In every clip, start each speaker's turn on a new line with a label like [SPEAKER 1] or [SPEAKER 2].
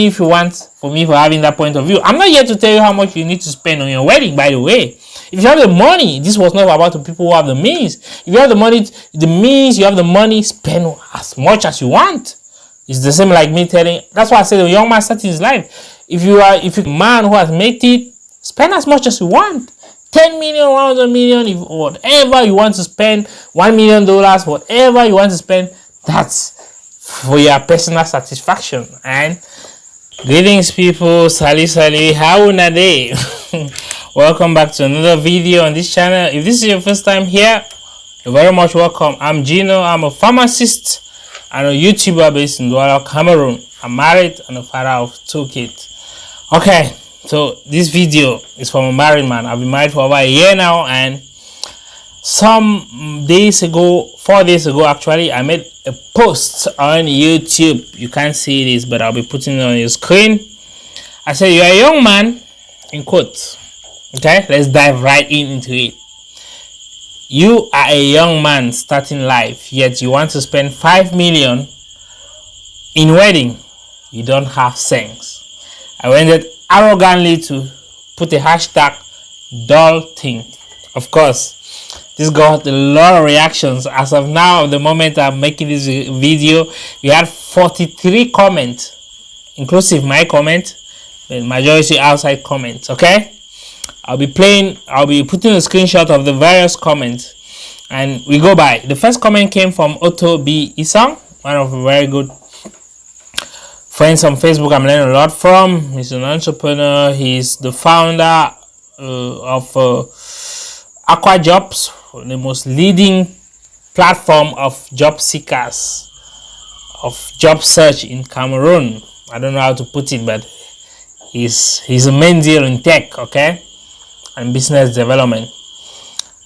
[SPEAKER 1] if you want for me for having that point of view. I'm not here to tell you how much you need to spend on your wedding, by the way. If you have the money, this was not about the people who have the means. If you have the money, you have the money, spend as much as you want. It's the same like me telling. That's why I said the young man starting his life. If you're a man who has made it, spend as much as you want. 10 million, 100 million, if whatever you want to spend, $1 million, whatever you want to spend, that's for your personal satisfaction. And greetings, people. Sali, how are they? Welcome back to another video on this channel. If this is your first time here, you're very much welcome. I'm Gino. I'm a pharmacist and a YouTuber based in Douala, Cameroon. I'm married and a father of 2 kids. Okay, so this video is from a married man. I've been married for over a year now, and some days ago, 4 days ago actually, I made a post on YouTube. You can't see this, but I'll be putting it on your screen. I said, you're a young man, in quotes. Okay, let's dive right into it. You are a young man starting life, yet you want to spend 5 million in wedding. You don't have sense. I went arrogantly to put a hashtag dull thing. Of course, this got a lot of reactions. As of now, the moment I'm making this video, we had 43 comments, inclusive my comment, the majority outside comments. Okay, I'll be putting a screenshot of the various comments, and we go by. The first comment came from Otto B. Isang, one of the very good friends on Facebook I'm learning a lot from. He's an entrepreneur. He's the founder of Aqua Jobs, the most leading platform of job seekers, of job search in Cameroon. I don't know how to put it, but he's a main deal in tech, okay, and business development.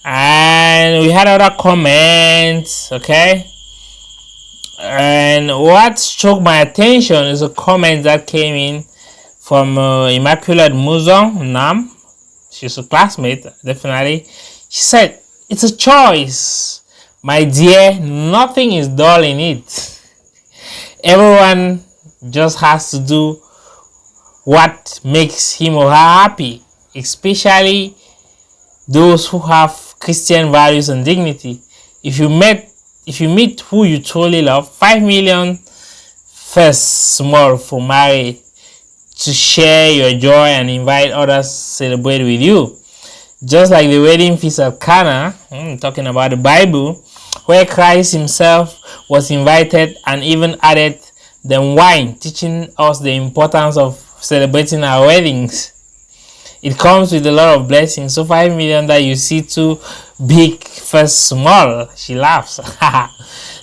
[SPEAKER 1] And we had other comments, okay. And what struck my attention is a comment that came in from Immaculate Muzong Nam. She's a classmate, definitely. She said, "It's a choice, my dear. Nothing is dull in it. Everyone just has to do what makes him or her happy, especially those who have Christian values and dignity. If you meet who you truly love, 5 million first small for marriage to share your joy and invite others to celebrate with you. Just like the wedding feast at Cana, talking about the Bible, where Christ himself was invited and even added the wine, teaching us the importance of celebrating our weddings. It comes with a lot of blessings. So 5 million that you see too big first small." She laughs.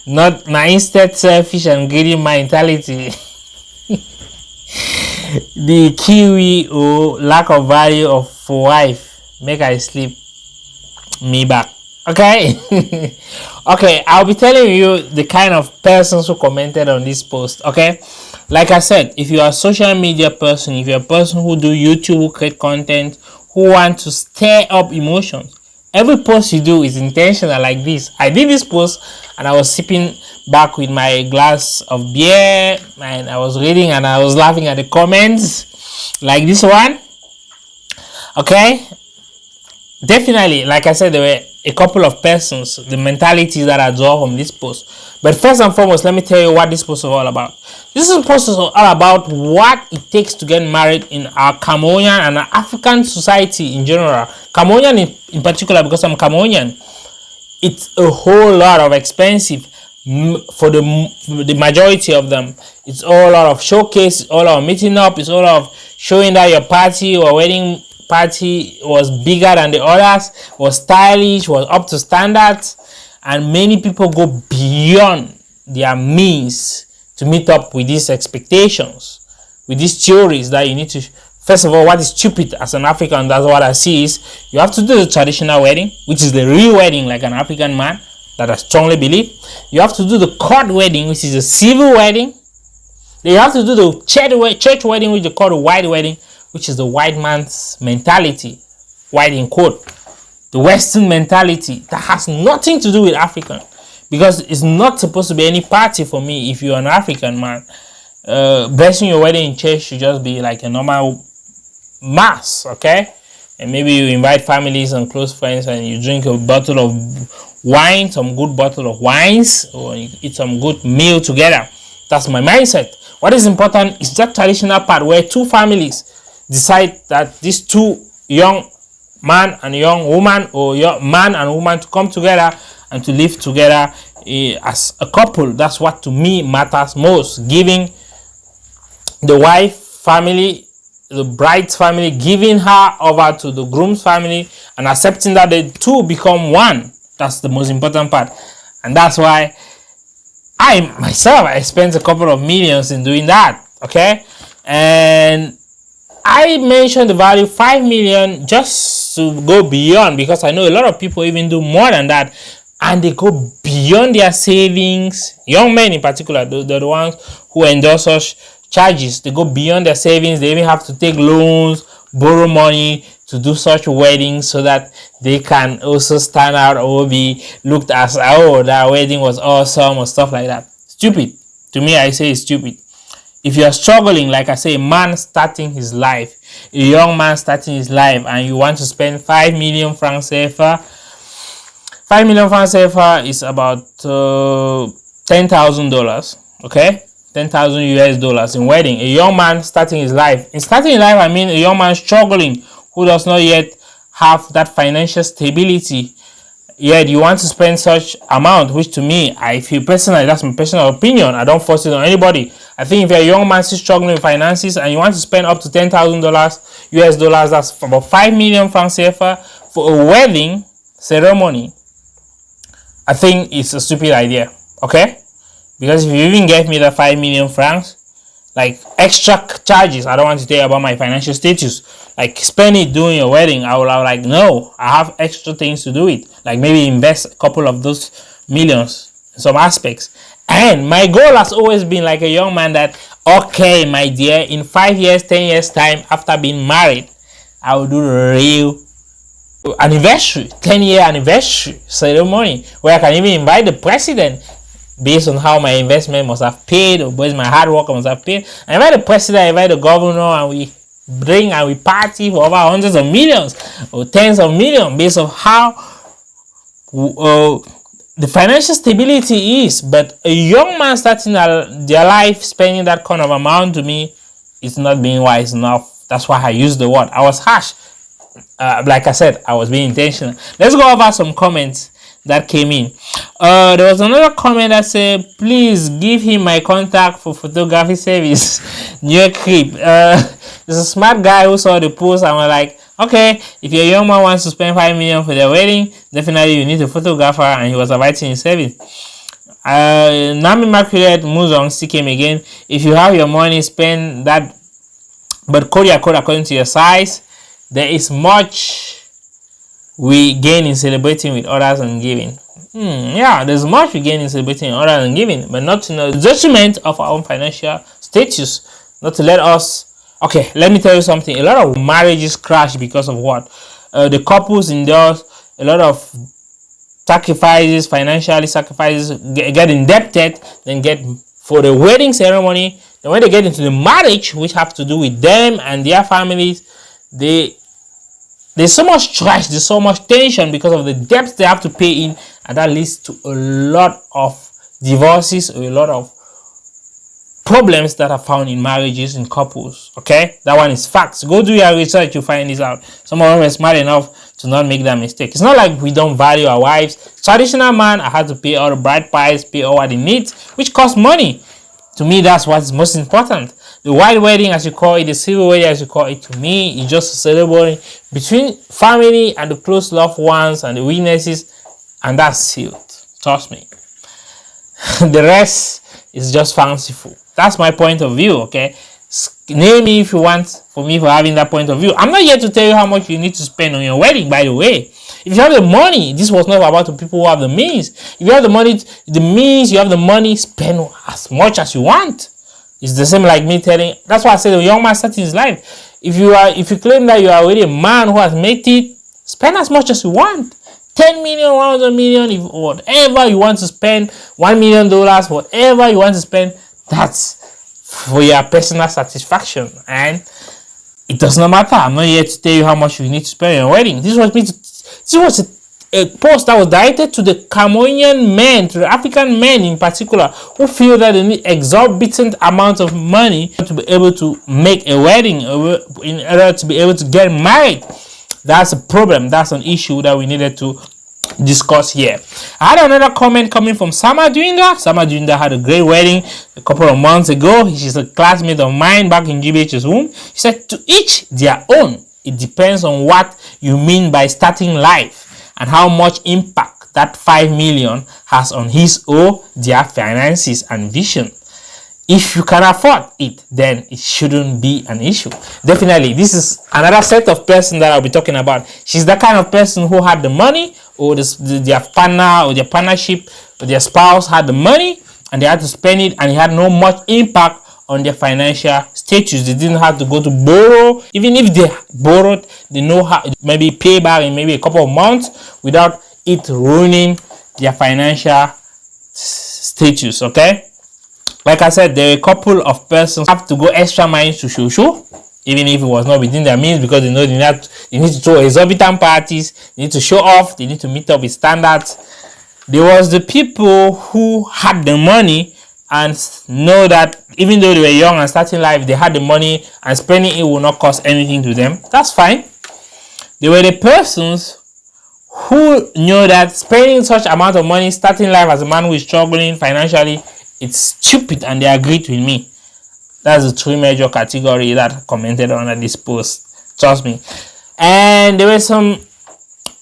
[SPEAKER 1] Not my instead selfish and greedy mentality. The kiwi or lack of value of for wife make I sleep me back. Okay. Okay, I'll be telling you the kind of persons who commented on this post. Okay, like I said, if you are a social media person, if you're a person who do YouTube, who create content, who want to stir up emotions, every post you do is intentional. Like this, I did this post and I was sipping back with my glass of beer, and I was reading and I was laughing at the comments, like this one. Okay, definitely, like I said, there were a couple of persons, the mentalities that I draw from this post. But first and foremost, let me tell you what this post is all about. This post is all about what it takes to get married in our Cameroonian and our African society in general. Cameroonian in particular, because I'm Cameroonian. It's a whole lot of expensive for the majority of them. It's all a lot of showcase, it's all a lot of meeting up, it's all of showing that your party or wedding party was bigger than the others, was stylish, was up to standards, and many people go beyond their means to meet up with these expectations, with these theories that you need to. First of all, what is stupid as an African, that's what I see, is you have to do the traditional wedding, which is the real wedding, like an African man, that I strongly believe. You have to do the court wedding, which is a civil wedding. Then you have to do the church wedding, which they call the white wedding, which is the white man's mentality, white in quote, the Western mentality that has nothing to do with African, because it's not supposed to be any party for me if you're an African man. blessing your wedding in church should just be like a normal mass, okay? And maybe you invite families and close friends and you drink a bottle of wine, some good bottle of wines, or you eat some good meal together. That's my mindset. What is important is that traditional part where two families decide that these two young man and young woman, or young man and woman, to come together and to live together as a couple. That's what to me matters most. Giving the wife family, the bride's family, giving her over to the groom's family, and accepting that the two become one. That's the most important part. And that's why I spent a couple of millions in doing that, okay? And I mentioned the value 5 million just to go beyond, because I know a lot of people even do more than that, and they go beyond their savings. Young men in particular, they're the ones who endorse such charges. They go beyond their savings. They even have to take loans, borrow money to do such weddings, so that they can also stand out or be looked as, oh, that wedding was awesome, or stuff like that. Stupid. To me, I say it's stupid. If you're struggling, like I say, a man starting his life, a young man starting his life, and you want to spend 5 million francs CFA, 5 million francs CFA is about $10,000, okay? 10,000 US dollars in wedding. A young man starting his life. In starting his life, I mean a young man struggling, who does not yet have that financial stability. Yet you want to spend such amount, which to me, I feel personally, that's my personal opinion. I don't force it on anybody. I think if you're a young man still struggling with finances and you want to spend up to $10,000 US dollars, that's about 5 million francs CFA for a wedding ceremony, I think it's a stupid idea, okay? Because if you even gave me the 5 million francs, like extra charges, I don't want to tell you about my financial status, like spend it doing your wedding, I will like, no, I have extra things to do it, like maybe invest a couple of those millions in some aspects. And my goal has always been, like a young man, that, okay, my dear, in 5 years, 10 years time, after being married, I will do the real anniversary, 10-year anniversary ceremony, where I can even invite the president, based on how my investment must have paid, or based on my hard work must have paid. I invite the president, I invite the governor, and we drink and we party for over hundreds of millions or tens of millions, based on how the financial stability is. But a young man starting their life spending that kind of amount, to me, is not being wise enough. That's why I used the word. I was harsh. Like I said, I was being intentional. Let's go over some comments that came in. There was another comment that said, please give him my contact for photography service. New creep. There's a smart guy who saw the post and was like, okay, if your young man wants to spend 5 million for their wedding, definitely you need a photographer, and he was inviting his service. Nami Immaculate Muzong still came again. If you have your money, spend that, but code your code according to your size. There is much we gain in celebrating with others and giving. Yeah, there's much we gain in celebrating with others and giving, but not to the detriment of our own financial status. Not to let us. Okay, let me tell you something. A lot of marriages crash because of what? The couples endure a lot of sacrifices, financially sacrifices, get indebted, then get for the wedding ceremony. Then when they get into the marriage, which have to do with them and their families, there's so much stress, there's so much tension because of the debts they have to pay in, and that leads to a lot of divorces, a lot of problems that are found in marriages, in couples. Okay, that one is facts. Go do your research, you find this out. Some of them are smart enough to not make that mistake. It's not like we don't value our wives. Traditional man, I had to pay all the bride price, pay all what he needs, which costs money. To me, that's what's most important. The white wedding, as you call it, the civil wedding, as you call it, to me, is just a ceremony between family and the close loved ones and the witnesses, and that's sealed. Trust me. The rest is just fanciful. That's my point of view, okay? Name me if you want for me for having that point of view. I'm not here to tell you how much you need to spend on your wedding, by the way. If you have the money, this was not about the people who have the means. If you have the money, you have the money, spend as much as you want. It's the same like me telling. That's why I said the young man starting his life. If you claim that you are already a man who has made it, spend as much as you want. 10 million, 100 million, if whatever you want to spend, $1 million, whatever you want to spend, that's for your personal satisfaction, and it does not matter. I'm not here to tell you how much you need to spend on your wedding. This was a post that was directed to the Cameroonian men, to the African men in particular, who feel that they need exorbitant amounts of money to be able to make a wedding, in order to be able to get married. That's a problem. That's an issue that we needed to discuss here. I had another comment coming from Sama Dwinda. Sama Dwinda had a great wedding a couple of months ago. She's a classmate of mine back in GBH's womb. She said, to each their own. It depends on what you mean by starting life and how much impact that 5 million has on his or their finances and vision. If you can afford it, then it shouldn't be an issue. Definitely, this is another set of person that I'll be talking about. She's the kind of person who had the money, or their partner or their partnership or their spouse had the money and they had to spend it, and it had no much impact on their financial status. They didn't have to go to borrow. Even if they borrowed, they know how maybe pay back in maybe a couple of months without it ruining their financial status. Okay, like I said, there are a couple of persons have to go extra miles to show, even if it was not within their means, because they know they need to throw exorbitant parties, they need to show off, they need to meet up with standards. There was the people who had the money and know that even though they were young and starting life, they had the money and spending it will not cost anything to them. That's fine. There were the persons who knew that spending such amount of money starting life as a man who is struggling financially, it's stupid, and they agreed with me. That's the three major category that commented on this post. Trust me. And there were some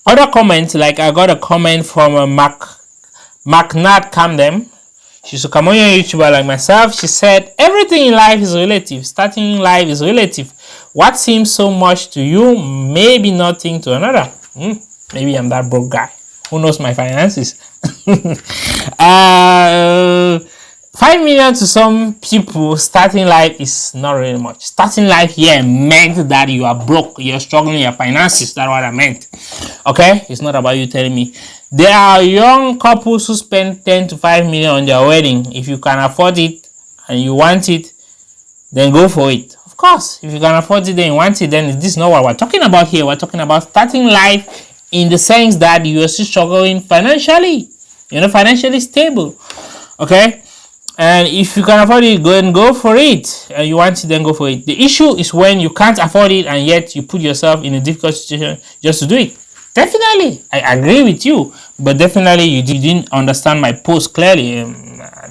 [SPEAKER 1] other comments, like I got a comment from MacNat Camden. She's a Cameroonian YouTuber like myself. She said, everything in life is relative. Starting in life is relative. What seems so much to you may be nothing to another. Maybe I'm that broke guy. Who knows my finances? 5 million to some people, starting life is not really much. Starting life here meant that you are broke, you're struggling your finances. That's what I meant. Okay, it's not about you telling me. There are young couples who spend 10 to 5 million on their wedding. If you can afford it and you want it, then go for it. Of course, if you can afford it, then you want it, then this is not what we're talking about here. We're talking about starting life in the sense that you are still struggling financially. You're not financially stable. Okay. And if you can afford it, go for it. And you want it, then go for it. The issue is when you can't afford it and yet you put yourself in a difficult situation just to do it. Definitely, I agree with you. But definitely, you didn't understand my post clearly.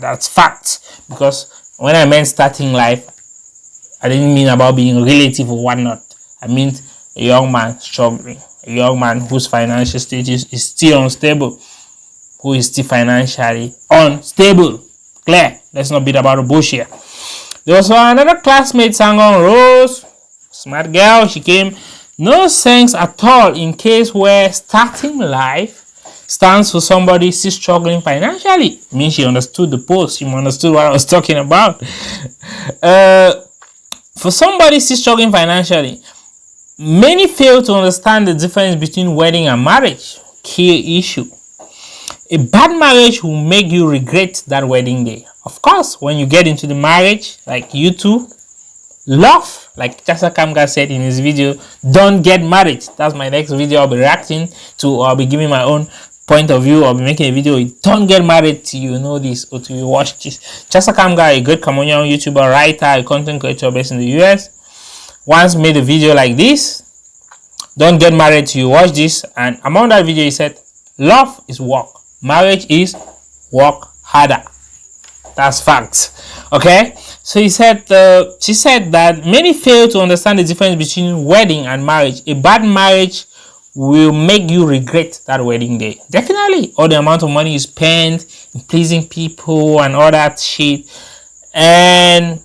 [SPEAKER 1] That's fact. Because when I meant starting life, I didn't mean about being relative or whatnot. I meant a young man struggling. A young man whose financial status is still unstable. Who is still financially unstable. Clear. Let's not beat about the bush here. There was another classmate, Sangon Rose. Smart girl. She came. No sense at all in case where starting life stands for somebody still struggling financially. I mean, she understood the post. She understood what I was talking about. For somebody still struggling financially, many fail to understand the difference between wedding and marriage. Key issue. A bad marriage will make you regret that wedding day. Of course, when you get into the marriage, like you two, love, like Chasa Kamga said in his video, don't get married. That's my next video I'll be reacting to, or I'll be giving my own point of view. I'll be making a video. Don't get married till you know this or till you watch this. Chasa Kamga, a good Cameroonian YouTuber, writer, a content creator based in the US, once made a video like this. Don't get married till you watch this. And among that video, he said, love is work. Marriage is work harder. That's facts. Okay, so he said, she said that many fail to understand the difference between wedding and marriage. A bad marriage will make you regret that wedding day. Definitely, all the amount of money you spend in pleasing people and all that shit. And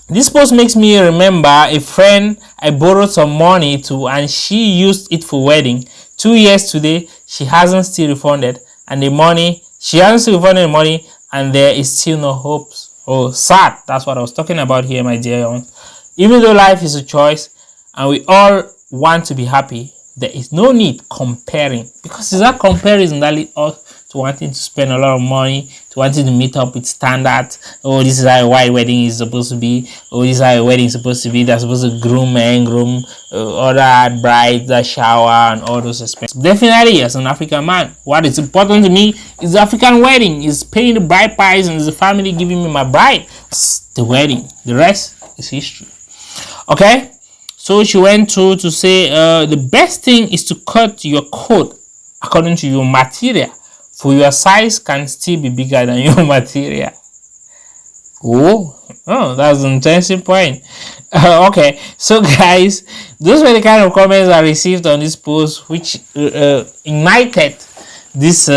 [SPEAKER 1] this post makes me remember a friend I borrowed some money to, and she used it for wedding. 2 years today, she hasn't still refunded. And the money, she hasn't still refunded the money, and there is still no hopes. Oh, sad. That's what I was talking about here, my dear ones. Even though life is a choice, and we all want to be happy, there is no need comparing, because it's that comparison that leads us to wanting to spend a lot of money, to wanting to meet up with standards. Oh, this is how a white wedding is supposed to be. Oh, this is how a wedding is supposed to be. They're supposed to groom and groom, other bride, the shower, and all those aspects. Definitely, as an African man, what is important to me is the African wedding. Is paying the bride price and is the family giving me my bride. It's the wedding. The rest is history. Okay. So she went through to say the best thing is to cut your coat according to your material, for your size can still be bigger than your material. Oh, that's an interesting point. Okay, so guys, those were the kind of comments I received on this post, which ignited this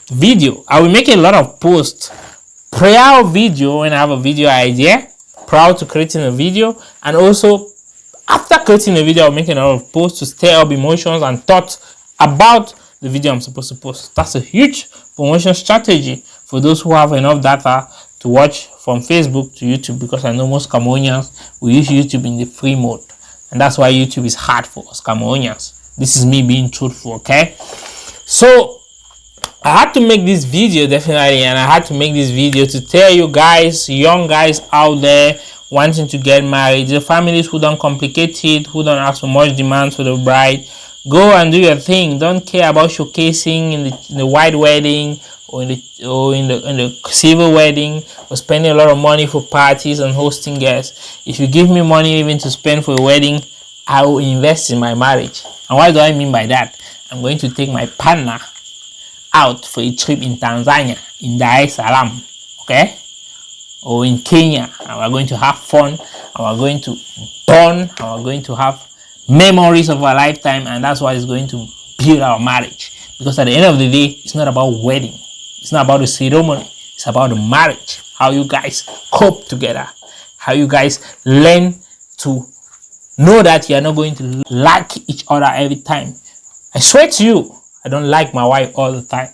[SPEAKER 1] video. I will make a lot of posts prior video when I have a video idea, prior to creating a video, and also after creating a video, I'll make a lot of posts to stir up emotions and thoughts about the video I'm supposed to post. That's a huge promotion strategy for those who have enough data to watch from Facebook to YouTube, because I know most Cameroonians will use YouTube in the free mode, and that's why YouTube is hard for us Cameroonians. This is me being truthful, okay? So I had to make this video, definitely, and I had to make this video to tell you guys, young guys out there wanting to get married, the families who don't complicate it, who don't have so much demands for the bride, go and do your thing. Don't care about showcasing in the white wedding or in the civil wedding, or spending a lot of money for parties and hosting guests. If you give me money even to spend for a wedding, I will invest in my marriage. And what do I mean by that? I'm going to take my partner out for a trip in Tanzania, in Dar es Salaam, okay, or in Kenya, and we're going to have fun, and we're going to bond, and we're going to have memories of our lifetime, and that's what is going to build our marriage. Because at the end of the day, it's not about wedding, it's not about the ceremony, it's about the marriage. How you guys cope together, how you guys learn to know that you're not going to like each other every time. I swear to you, I don't like my wife all the time,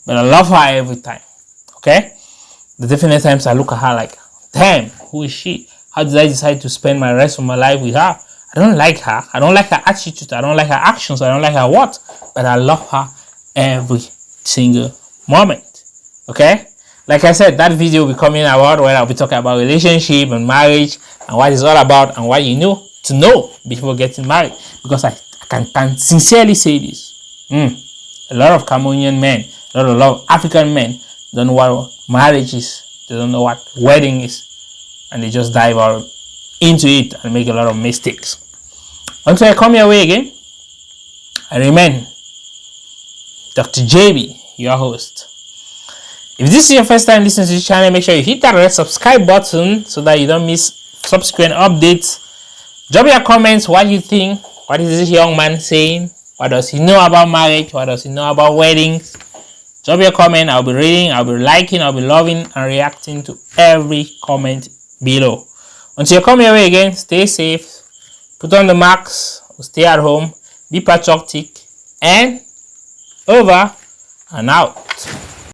[SPEAKER 1] but I love her every time. Okay, the definite times I look at her like, damn, who is she? How did I decide to spend my rest of my life with her? I don't like her. I don't like her attitude. I don't like her actions. I don't like her what? But I love her every single moment. Okay? Like I said, that video will be coming out where I'll be talking about relationship and marriage and what it's all about and what you know to know before getting married. Because I can sincerely say this. A lot of Cameroonian men, a lot of African men don't know what marriage is. They don't know what wedding is. And they just dive out into it and make a lot of mistakes. Until I come your way again, I remain Dr. JB, your host. If this is your first time listening to this channel, make sure you hit that red subscribe button so that you don't miss subsequent updates. Drop your comments, what you think. What is this young man saying? What does he know about marriage? What does he know about weddings? Drop your comment. I'll be reading, I'll be liking, I'll be loving and reacting to every comment below. Until you come your way again, stay safe, put on the masks, stay at home, be patriotic, and over and out.